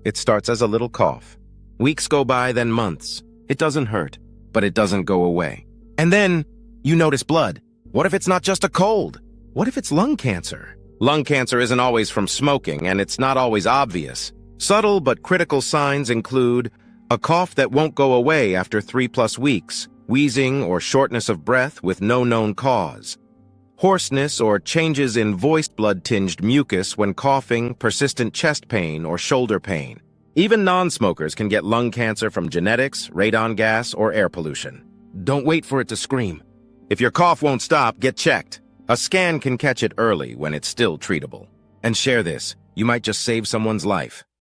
It starts as a little cough. Weeks go by, then months. It doesn't hurt, but it doesn't go away. And then you notice blood. What if it's not just a cold? What if it's lung cancer? Lung cancer isn't always from smoking, and it's not always obvious. Subtle but critical signs include a cough that won't go away after 3+ weeks, wheezing or shortness of breath with no known cause, hoarseness or changes in voice, blood-tinged mucus when coughing, persistent chest pain, or shoulder pain. Even non-smokers can get lung cancer from genetics, radon gas, or air pollution. Don't wait for it to scream. If your cough won't stop, get checked. A scan can catch it early when it's still treatable. And share this. You might just save someone's life.